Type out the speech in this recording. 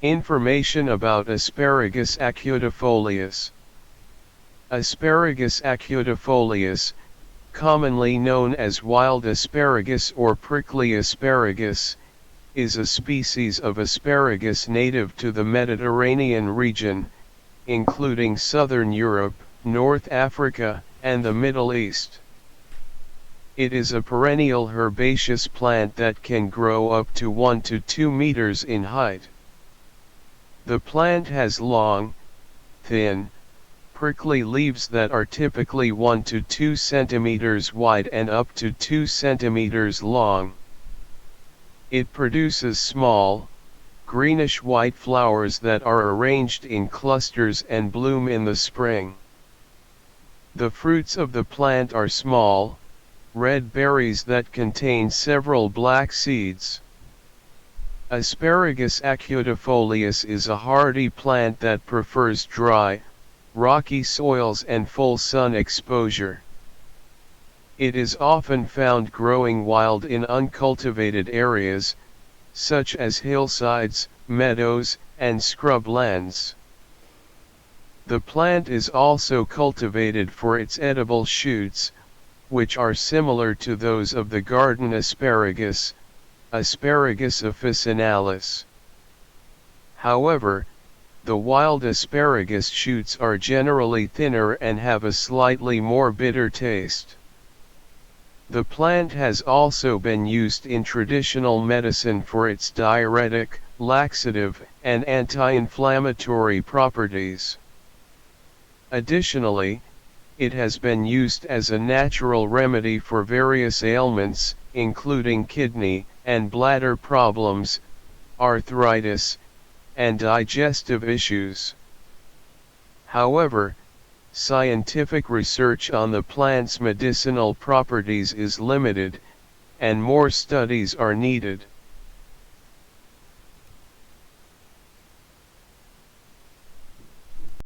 Information about Asparagus acutifolius. Asparagus acutifolius, commonly known as wild asparagus or prickly asparagus, is a species of asparagus native to the Mediterranean region, including southern Europe, North Africa, and the Middle East. It is a perennial herbaceous plant that can grow up to 1 to 2 meters in height. The plant has long, thin, prickly leaves that are typically 1 to 2 centimeters wide and up to 2 centimeters long. It produces small, greenish-white flowers that are arranged in clusters and bloom in the spring. The fruits of the plant are small, red berries that contain several black seeds. Asparagus acutifolius is a hardy plant that prefers dry, rocky soils and full sun exposure. It is often found growing wild in uncultivated areas, such as hillsides, meadows, and scrublands. The plant is also cultivated for its edible shoots, which are similar to those of the garden asparagus, Asparagus officinalis. However, the wild asparagus shoots are generally thinner and have a slightly more bitter taste. The plant has also been used in traditional medicine for its diuretic, laxative, and anti-inflammatory properties. Additionally, it has been used as a natural remedy for various ailments, including kidney and bladder problems, arthritis, and digestive issues. However, scientific research on the plant's medicinal properties is limited, and more studies are needed.